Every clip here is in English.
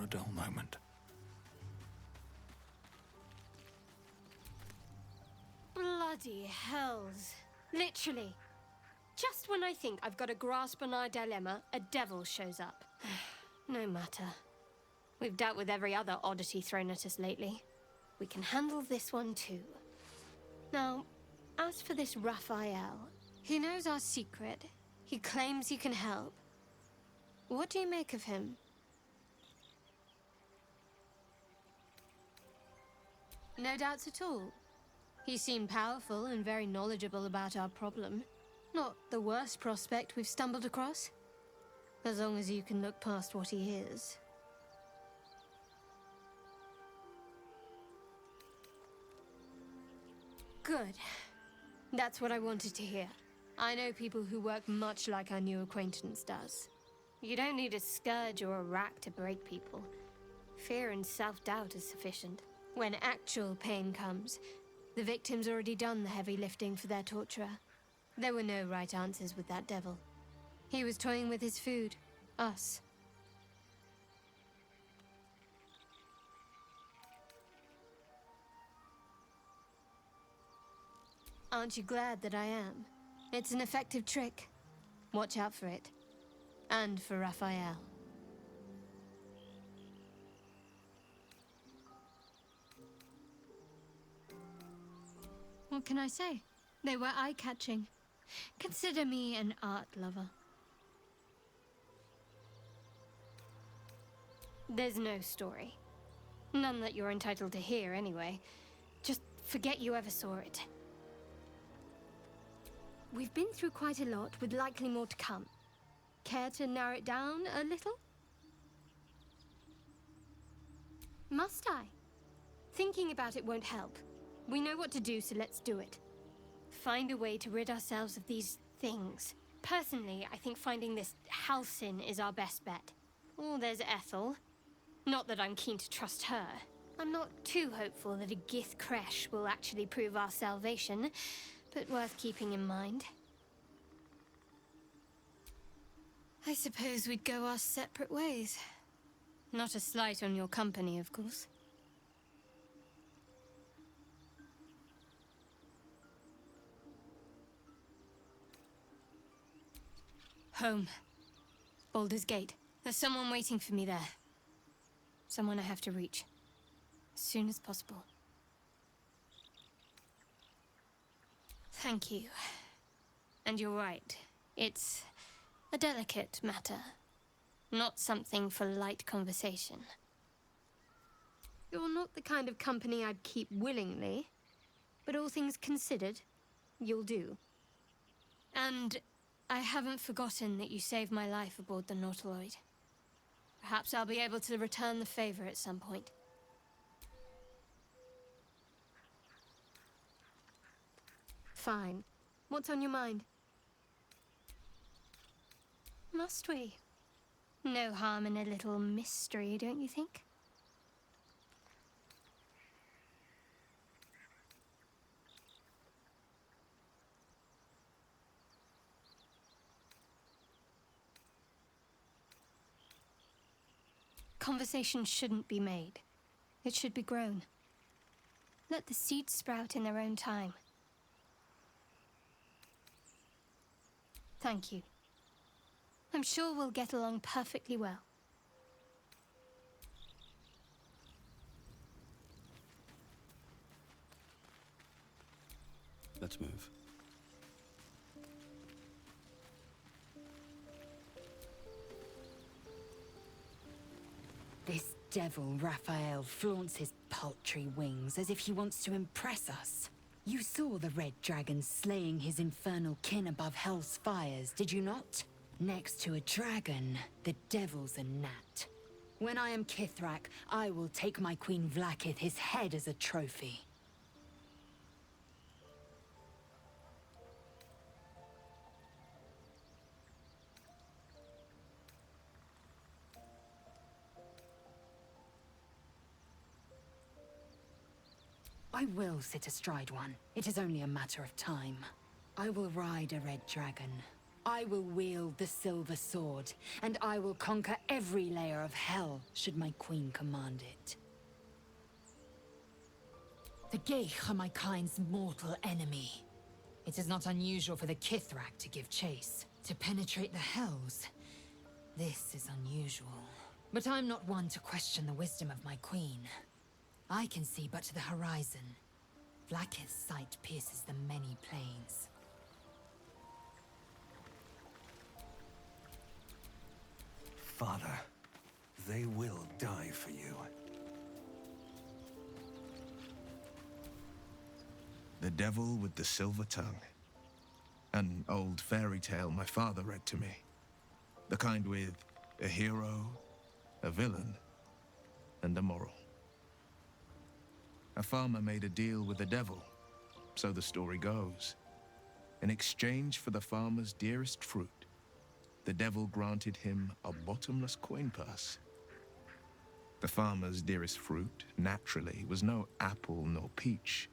a dull moment. Bloody hells. Literally. Just when I think I've got a grasp on our dilemma, a devil shows up. No matter. We've dealt with every other oddity thrown at us lately. We can handle this one too. Now, as for this Raphael, he knows our secret. He claims he can help. What do you make of him? No doubts at all. He seemed powerful and very knowledgeable about our problem. Not the worst prospect we've stumbled across. As long as you can look past what he is. Good. That's what I wanted to hear. I know people who work much like our new acquaintance does. You don't need a scourge or a rack to break people. Fear and self-doubt is sufficient. When actual pain comes, the victim's already done the heavy lifting for their torturer. There were no right answers with that devil. He was toying with his food. Us. Aren't you glad that I am? It's an effective trick. Watch out for it. And for Raphael. What can I say? They were eye-catching. Consider me an art lover. There's no story. None that you're entitled to hear, anyway. Just forget you ever saw it. We've been through quite a lot, with likely more to come. Care to narrow it down a little? Must I? Thinking about it won't help. We know what to do, so let's do it. Find a way to rid ourselves of these things. Personally, I think finding this Halcyon is our best bet. Oh, there's Ethel. Not that I'm keen to trust her. I'm not too hopeful that a Gith Kresh will actually prove our salvation, but worth keeping in mind. I suppose we'd go our separate ways. Not a slight on your company, of course. Home. Baldur's Gate. There's someone waiting for me there. Someone I have to reach. As soon as possible. Thank you. And you're right. It's a delicate matter. Not something for light conversation. You're not the kind of company I'd keep willingly. But all things considered, you'll do. And I haven't forgotten that you saved my life aboard the Nautiloid. Perhaps I'll be able to return the favor at some point. Fine. What's on your mind? Must we? No harm in a little mystery, don't you think? Conversation shouldn't be made. It should be grown. Let the seeds sprout in their own time. Thank you. I'm sure we'll get along perfectly well. Let's move. This devil, Raphael, flaunts his paltry wings as if he wants to impress us. You saw the red dragon slaying his infernal kin above hell's fires, did you not? Next to a dragon, the devil's a gnat. When I am Kithrak, I will take my Queen Vlaakith his head as a trophy. I will sit astride one. It is only a matter of time. I will ride a red dragon. I will wield the silver sword, and I will conquer every layer of hell, should my queen command it. The Gale are my kind's mortal enemy. It is not unusual for the Kithrak to give chase. To penetrate the hells, this is unusual. But I'm not one to question the wisdom of my queen. I can see but to the horizon. Blackest sight pierces the many plains. Father, they will die for you. The Devil with the Silver Tongue. An old fairy tale my father read to me. The kind with a hero, a villain, and a moral. A farmer made a deal with the devil, so the story goes. In exchange for the farmer's dearest fruit, the devil granted him a bottomless coin purse. The farmer's dearest fruit, naturally, was no apple nor peach,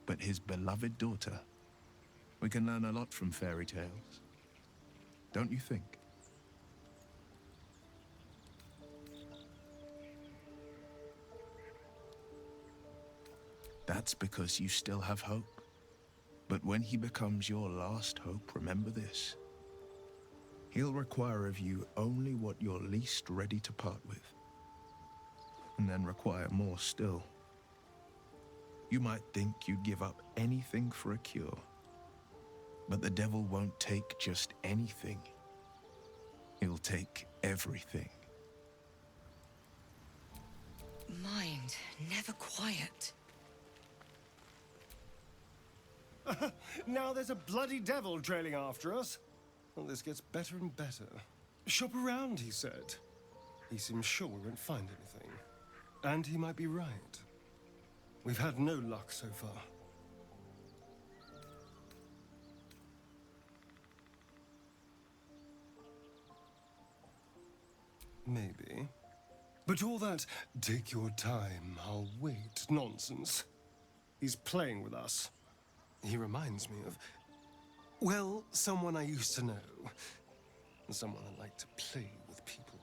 but his beloved daughter. We can learn a lot from fairy tales, don't you think? That's because you still have hope. But when he becomes your last hope, remember this. He'll require of you only what you're least ready to part with, and then require more still. You might think you'd give up anything for a cure, but the devil won't take just anything. He'll take everything. Mind, never quiet. Now there's a bloody devil trailing after us. Well, this gets better and better. Shop around, he said. He seems sure we won't find anything. And he might be right. We've had no luck so far. Maybe. But all that, take your time, I'll wait, nonsense. He's playing with us. He reminds me of, well, someone I used to know. Someone that liked to play with people.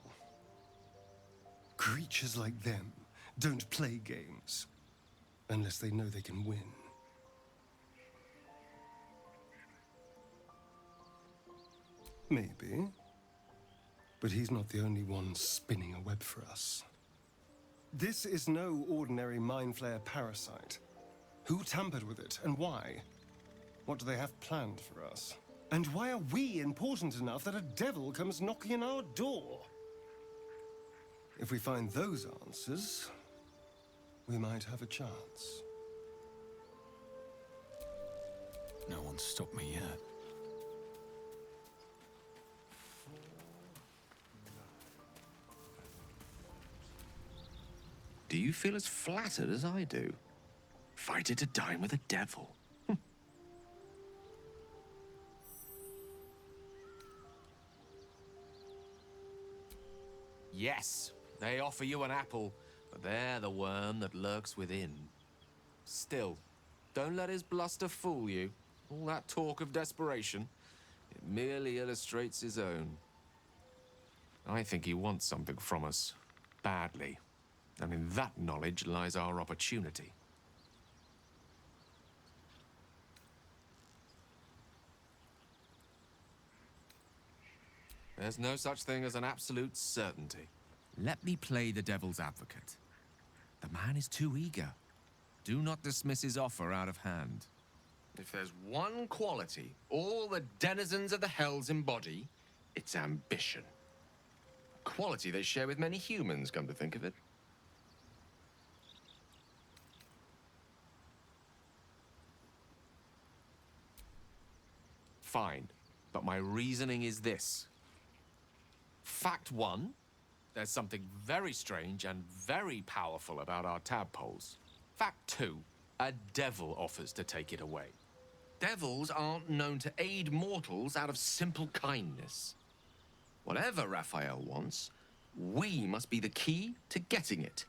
Creatures like them don't play games unless they know they can win. Maybe. But he's not the only one spinning a web for us. This is no ordinary Mind Flayer parasite. Who tampered with it, and why? What do they have planned for us? And why are we important enough that a devil comes knocking on our door? If we find those answers, we might have a chance. No one's stopped me yet. Do you feel as flattered as I do? Fighter to dine with a devil. Yes, they offer you an apple, but they're the worm that lurks within. Still, don't let his bluster fool you. All that talk of desperation, it merely illustrates his own. I think he wants something from us, badly. And in that knowledge lies our opportunity. There's no such thing as an absolute certainty. Let me play the devil's advocate. The man is too eager. Do not dismiss his offer out of hand. If there's one quality all the denizens of the hells embody, it's ambition. A quality they share with many humans, come to think of it. Fine, but my reasoning is this. Fact one, there's something very strange and very powerful about our tadpoles. Fact two, a devil offers to take it away. Devils aren't known to aid mortals out of simple kindness. Whatever Raphael wants, we must be the key to getting it,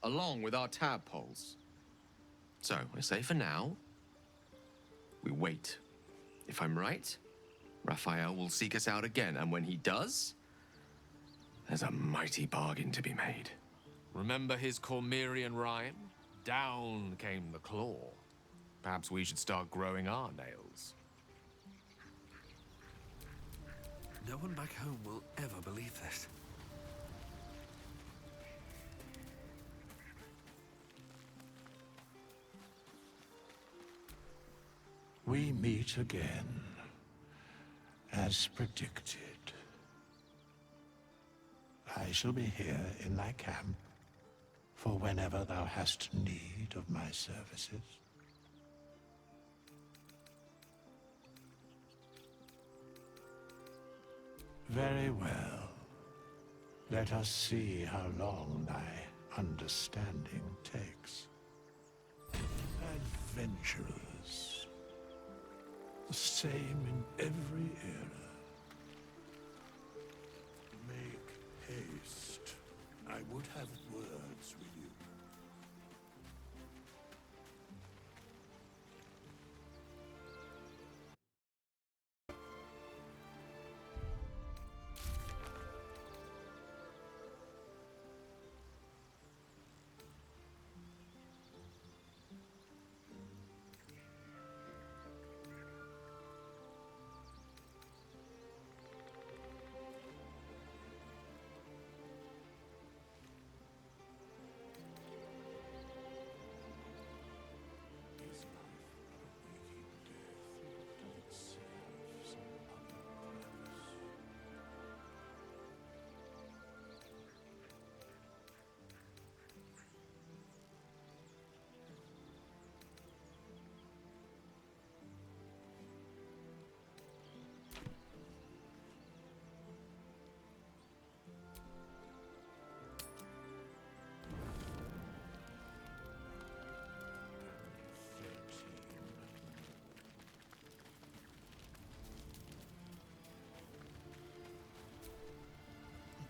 along with our tadpoles. So, I say for now, we wait. If I'm right, Raphael will seek us out again, and when he does, there's a mighty bargain to be made. Remember his Cormyrean rhyme? Down came the claw. Perhaps we should start growing our nails. No one back home will ever believe this. We meet again, as predicted. I shall be here in thy camp for whenever thou hast need of my services. Very well. Let us see how long thy understanding takes. Adventurers. The same in every era. Make haste. I would have words with you.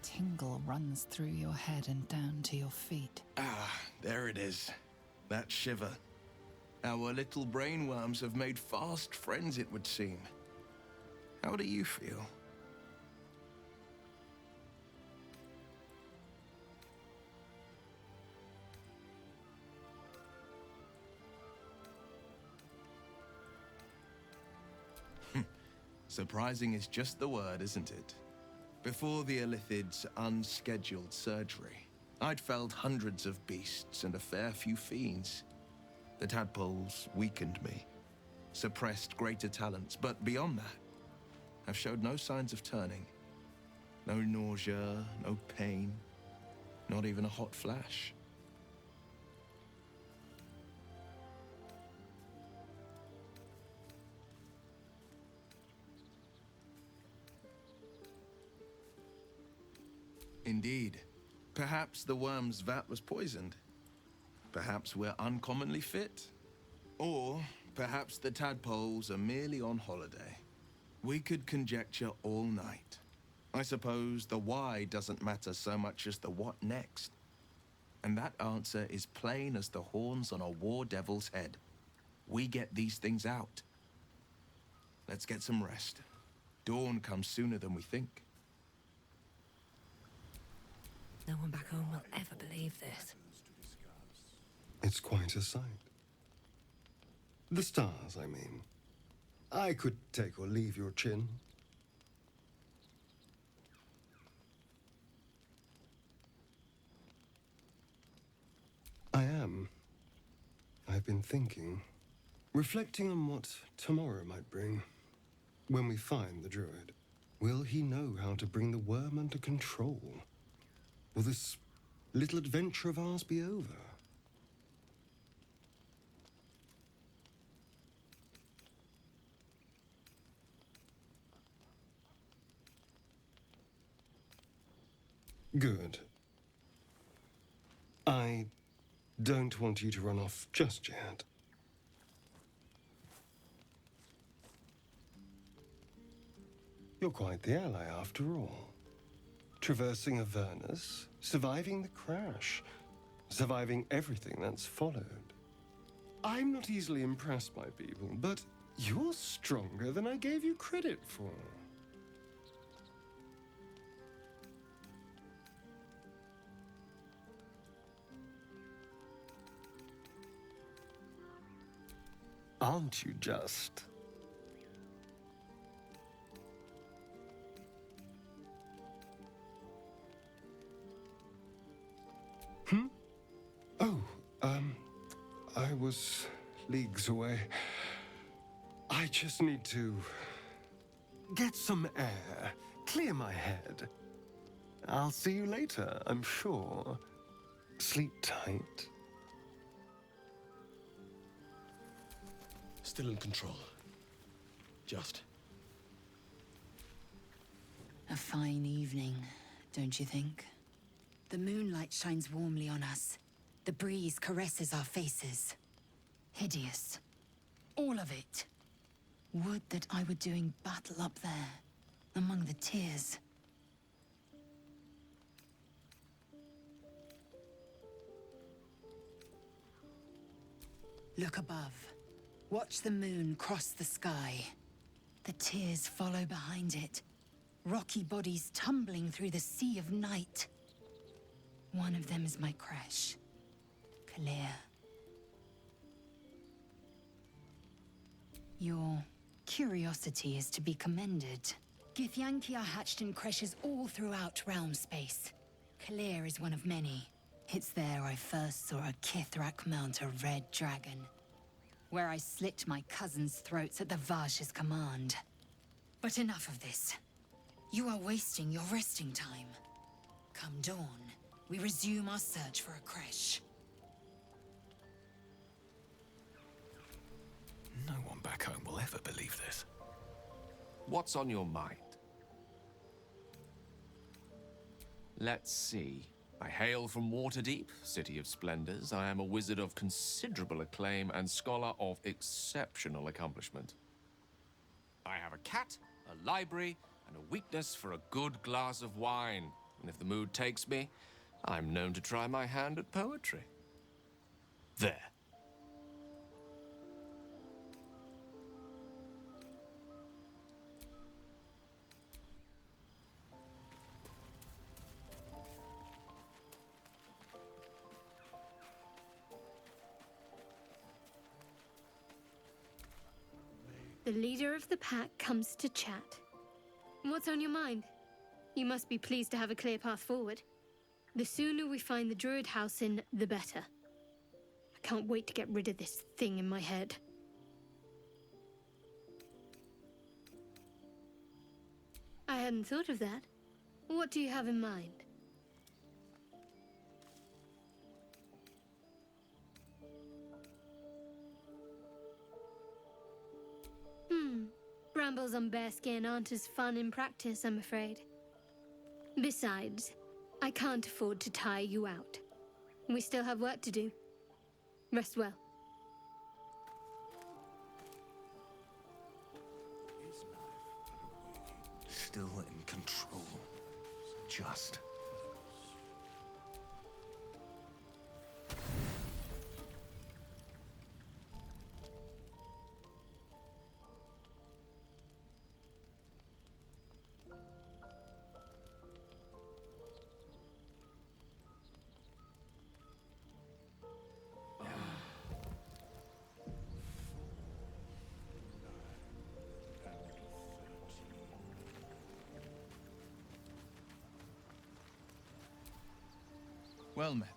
Tingle runs through your head and down to your feet. Ah, there it is. That shiver. Our little brainworms have made fast friends, it would seem. How do you feel? Surprising is just the word, isn't it? Before the Illithid's unscheduled surgery, I'd felled hundreds of beasts and a fair few fiends. The tadpoles weakened me, suppressed greater talents, but beyond that, I've showed no signs of turning. No nausea, no pain, not even a hot flash. Indeed. Perhaps the worm's vat was poisoned. Perhaps we're uncommonly fit. Or perhaps the tadpoles are merely on holiday. We could conjecture all night. I suppose the why doesn't matter so much as the what next. And that answer is plain as the horns on a war devil's head. We get these things out. Let's get some rest. Dawn comes sooner than we think. No one back home will ever believe this. It's quite a sight. The stars, I mean. I could take or leave your chin. I am. I've been thinking, reflecting on what tomorrow might bring. When we find the druid, will he know how to bring the worm under control? Will this little adventure of ours be over? Good. I don't want you to run off just yet. You're quite the ally after all. Traversing Avernus, surviving the crash, surviving everything that's followed. I'm not easily impressed by people, but You're stronger than I gave you credit for. Aren't you just? Oh, I was leagues away. I just need to get some air, clear my head. I'll see you later, I'm sure. Sleep tight. Still in control. Just. A fine evening, don't you think? The moonlight shines warmly on us. The breeze caresses our faces. Hideous. All of it. Would that I were doing battle up there, among the tears. Look above. Watch the moon cross the sky. The tears follow behind it. Rocky bodies tumbling through the sea of night. One of them is my crash. Clear. Your curiosity is to be commended. Githyanki are hatched in creches all throughout realm space. Clear is one of many. It's there I first saw a Kithrak mount a red dragon. Where I slit my cousins' throats at the Vash's command. But enough of this. You are wasting your resting time. Come dawn, we resume our search for a creche. No one back home will ever believe this. What's on your mind? Let's see. I hail from Waterdeep, city of splendors. I am a wizard of considerable acclaim and scholar of exceptional accomplishment. I have a cat, a library, and a weakness for a good glass of wine. And if the mood takes me, I'm known to try my hand at poetry. There. The leader of the pack comes to chat. What's on your mind? You must be pleased to have a clear path forward. The sooner we find the Druid House in, the better. I can't wait to get rid of this thing in my head. I hadn't thought of that. What do you have in mind? Brambles on bearskin aren't as fun in practice, I'm afraid. Besides, I can't afford to tire you out. We still have work to do. Rest well. Still in control. Just. Well met.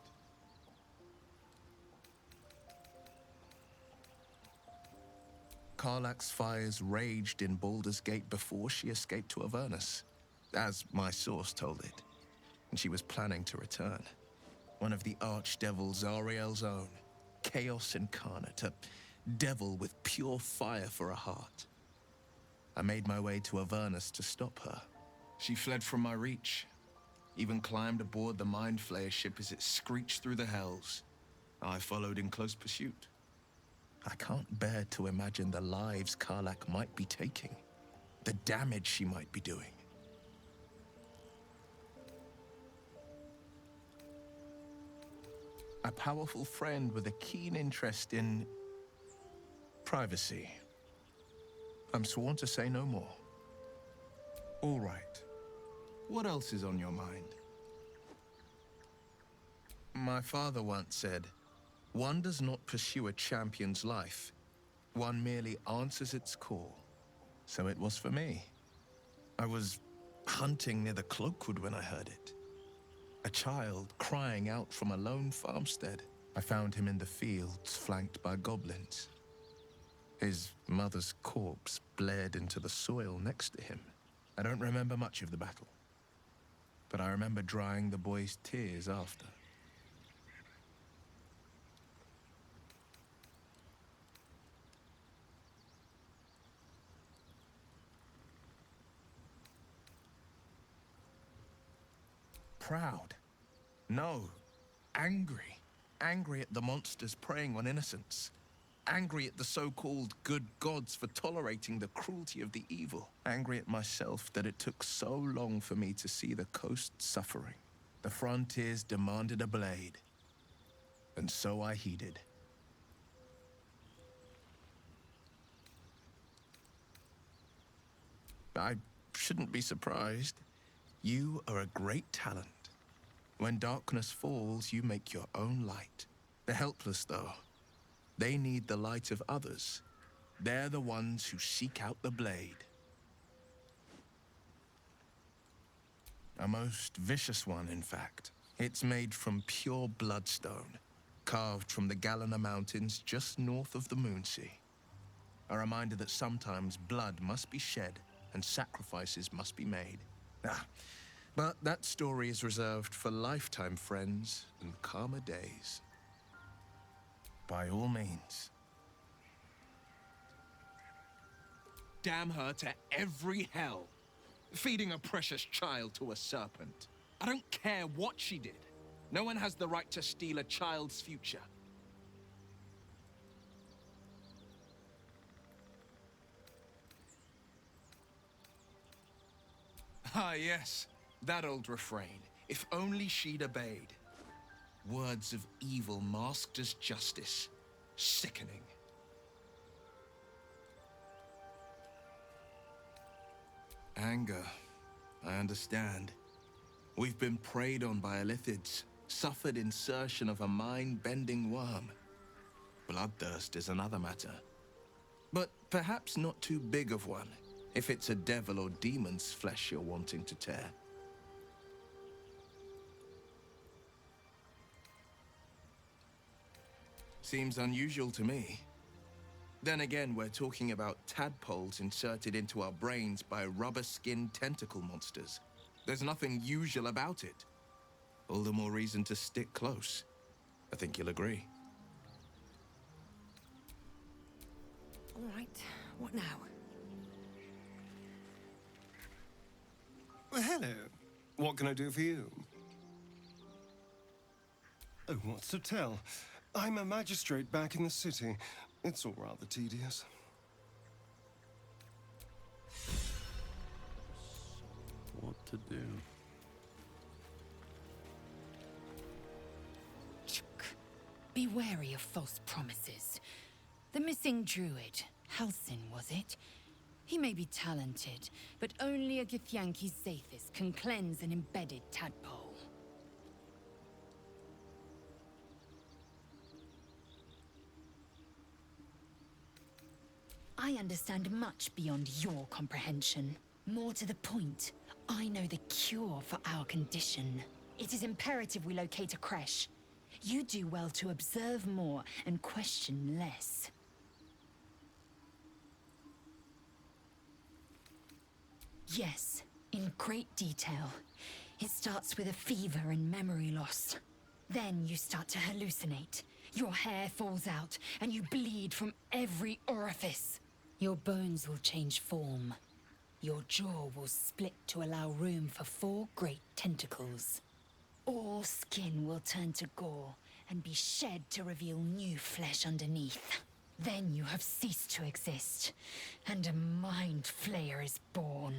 Karlach's fires raged in Baldur's Gate before she escaped to Avernus, as my source told it, and she was planning to return. One of the archdevil Zariel's own, chaos incarnate, a devil with pure fire for a heart. I made my way to Avernus to stop her. She fled from my reach, even climbed aboard the Mind Flayer ship as it screeched through the hells. I followed in close pursuit. I can't bear to imagine the lives Karlach might be taking, the damage she might be doing. A powerful friend with a keen interest in privacy I'm sworn to say no more. All right. What else is on your mind? My father once said, one does not pursue a champion's life. One merely answers its call. So it was for me. I was hunting near the Cloakwood when I heard it. A child crying out from a lone farmstead. I found him in the fields, flanked by goblins. His mother's corpse bled into the soil next to him. I don't remember much of the battle, but I remember drying the boy's tears after. Proud? No. Angry. Angry at the monsters preying on innocents. Angry at the so-called good gods for tolerating the cruelty of the evil. Angry at myself that it took so long for me to see the coast suffering. The frontiers demanded a blade. And so I heeded. I shouldn't be surprised. You are a great talent. When darkness falls, you make your own light. The helpless, though, they need the light of others. They're the ones who seek out the blade. A most vicious one, in fact. It's made from pure bloodstone, carved from the Galena Mountains just north of the Moonsea. A reminder that sometimes blood must be shed and sacrifices must be made. But that story is reserved for lifetime friends and calmer days. By all means. Damn her to every hell. Feeding a precious child to a serpent. I don't care what she did. No one has the right to steal a child's future. Ah, yes. That old refrain. If only she'd obeyed. Words of evil masked as justice. Sickening. Anger. I understand. We've been preyed on by Illithids, suffered insertion of a mind-bending worm. Bloodthirst is another matter. But perhaps not too big of one, if it's a devil or demon's flesh you're wanting to tear. Seems unusual to me. Then again, we're talking about tadpoles inserted into our brains by rubber-skinned tentacle monsters. There's nothing usual about it. All the more reason to stick close. I think you'll agree. All right, what now? Well, hello. What can I do for you? Oh, what's to tell? I'm a magistrate back in the city. It's all rather tedious. What to do? Be wary of false promises. The missing druid, Halsin, was it? He may be talented, but only a Githyanki Zathis can cleanse an embedded tadpole. I understand much beyond your comprehension. More to the point, I know the cure for our condition. It is imperative we locate a creche. You do well to observe more and question less. Yes, in great detail. It starts with a fever and memory loss. Then you start to hallucinate. Your hair falls out, and you bleed from every orifice. Your bones will change form. Your jaw will split to allow room for 4 great tentacles. All skin will turn to gore and be shed to reveal new flesh underneath. Then you have ceased to exist, and a mind flayer is born.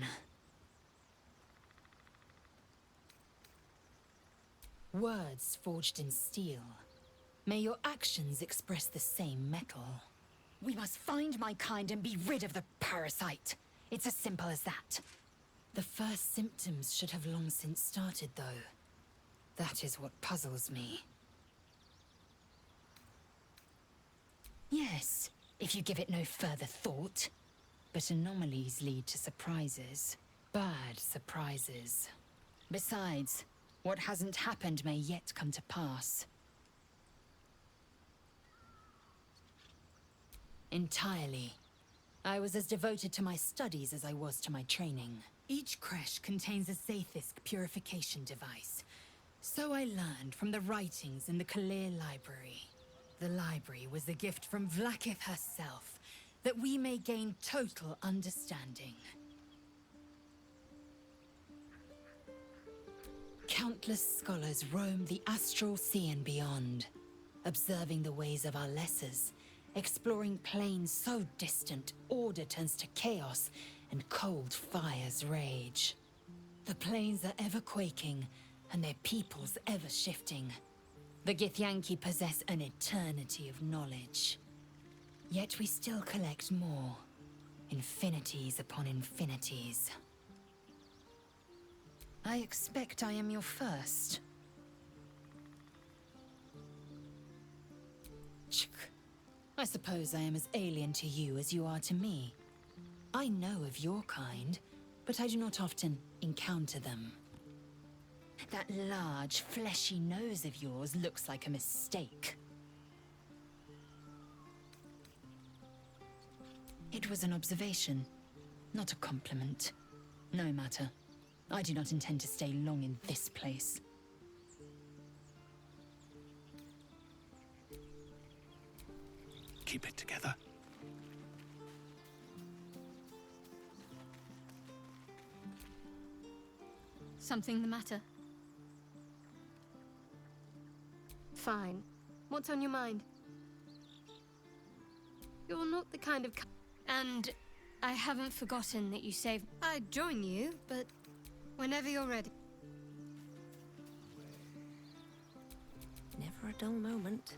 Words forged in steel. May your actions express the same metal. We must find my kind and be rid of the parasite. It's as simple as that. The first symptoms should have long since started, though. That is what puzzles me. Yes, if you give it no further thought. But anomalies lead to surprises. Bad surprises. Besides, what hasn't happened may yet come to pass. Entirely. I was as devoted to my studies as I was to my training. Each creche contains a Zaithisk purification device. So I learned from the writings in the Kalir library. The library was a gift from Vlaakith herself, that we may gain total understanding. Countless scholars roam the astral sea and beyond, observing the ways of our lessers, exploring planes so distant, order turns to chaos, and cold fires rage. The planes are ever quaking, and their peoples ever shifting. The Githyanki possess an eternity of knowledge. Yet we still collect more. Infinities upon infinities. I expect I am your first. I suppose I am as alien to you as you are to me. I know of your kind, but I do not often encounter them. That large, fleshy nose of yours looks like a mistake. It was an observation, not a compliment. No matter. I do not intend to stay long in this place. Keep it together. Something the matter? Fine. What's on your mind? You're not the kind of... And I haven't forgotten that you saved... I'd join you, but whenever you're ready. Never a dull moment.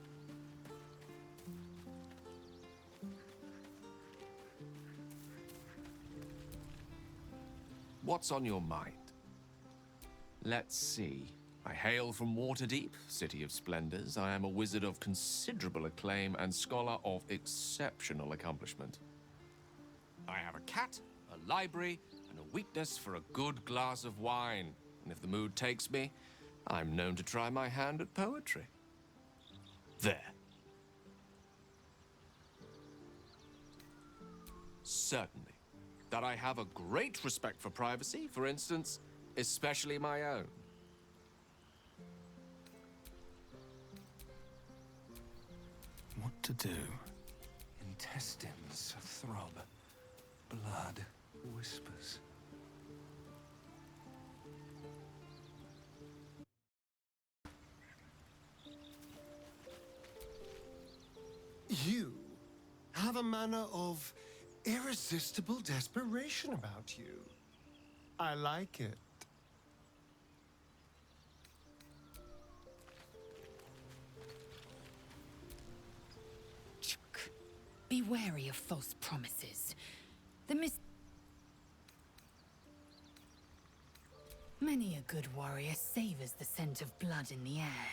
What's on your mind? Let's see. I hail from Waterdeep, City of Splendors. I am a wizard of considerable acclaim and scholar of exceptional accomplishment. I have a cat, a library, and a weakness for a good glass of wine. And if the mood takes me, I'm known to try my hand at poetry. There. Certainly. That I have a great respect for privacy, for instance, especially my own. What to do? Intestines throb. Blood whispers. You have a manner of irresistible desperation about you. I like it. Be wary of false promises. Many a good warrior savors the scent of blood in the air.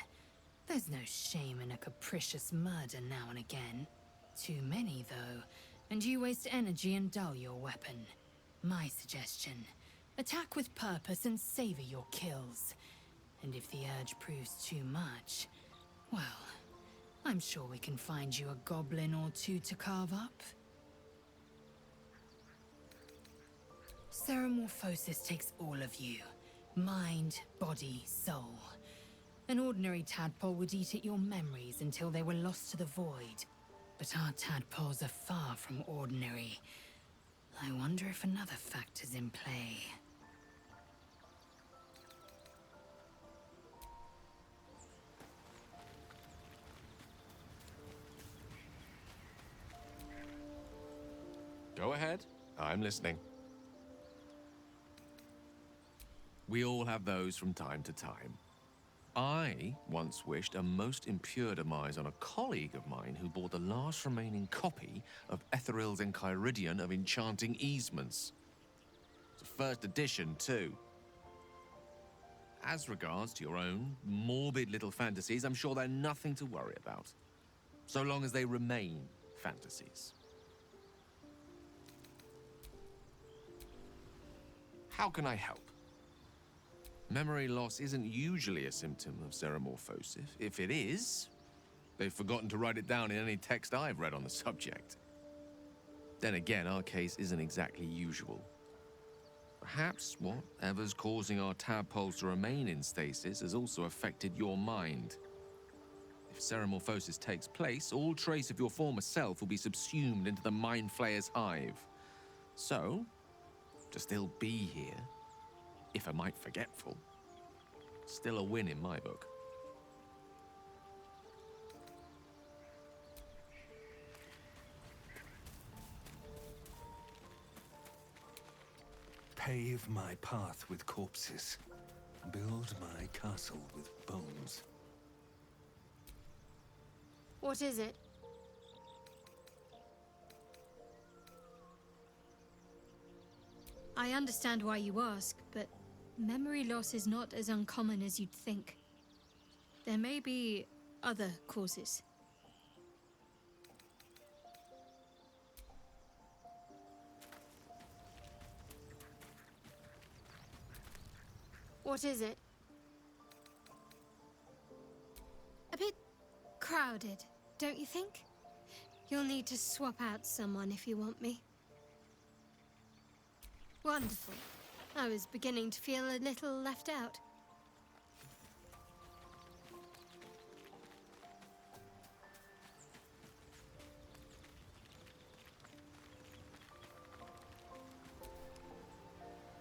There's no shame in a capricious murder now and again. Too many, though, and you waste energy and dull your weapon. My suggestion, attack with purpose and savor your kills. And if the urge proves too much, well, I'm sure we can find you a goblin or two to carve up. Ceramorphosis takes all of you. Mind, body, soul. An ordinary tadpole would eat at your memories until they were lost to the void. But our tadpoles are far from ordinary. I wonder if another factor's in play. Go ahead. I'm listening. We all have those from time to time. I once wished a most impure demise on a colleague of mine who bought the last remaining copy of Etheril's Enchiridion of Enchanting Easements. It's a first edition, too. As regards to your own morbid little fantasies, I'm sure they're nothing to worry about, so long as they remain fantasies. How can I help? Memory loss isn't usually a symptom of xeromorphosis. If it is, they've forgotten to write it down in any text I've read on the subject. Then again, our case isn't exactly usual. Perhaps whatever's causing our tadpoles to remain in stasis has also affected your mind. If xeromorphosis takes place, all trace of your former self will be subsumed into the Mind Flayer's hive. So, to still be here, if a mite forgetful, still a win in my book. Pave my path with corpses. Build my castle with bones. What is it? I understand why you ask, but memory loss is not as uncommon as you'd think. There may be other causes. What is it? A bit crowded, don't you think? You'll need to swap out someone if you want me. Wonderful. I was beginning to feel a little left out.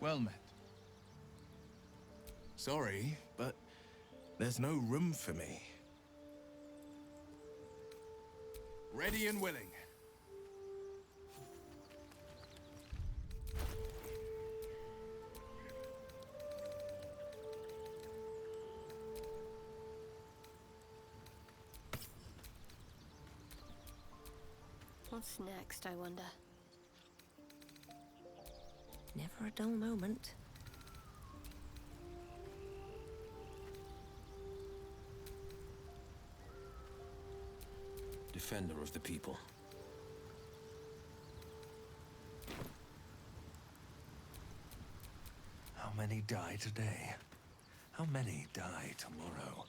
Well met. Sorry, but there's no room for me. Ready and willing. What's next, I wonder? Never a dull moment. Defender of the people. How many die today? How many die tomorrow?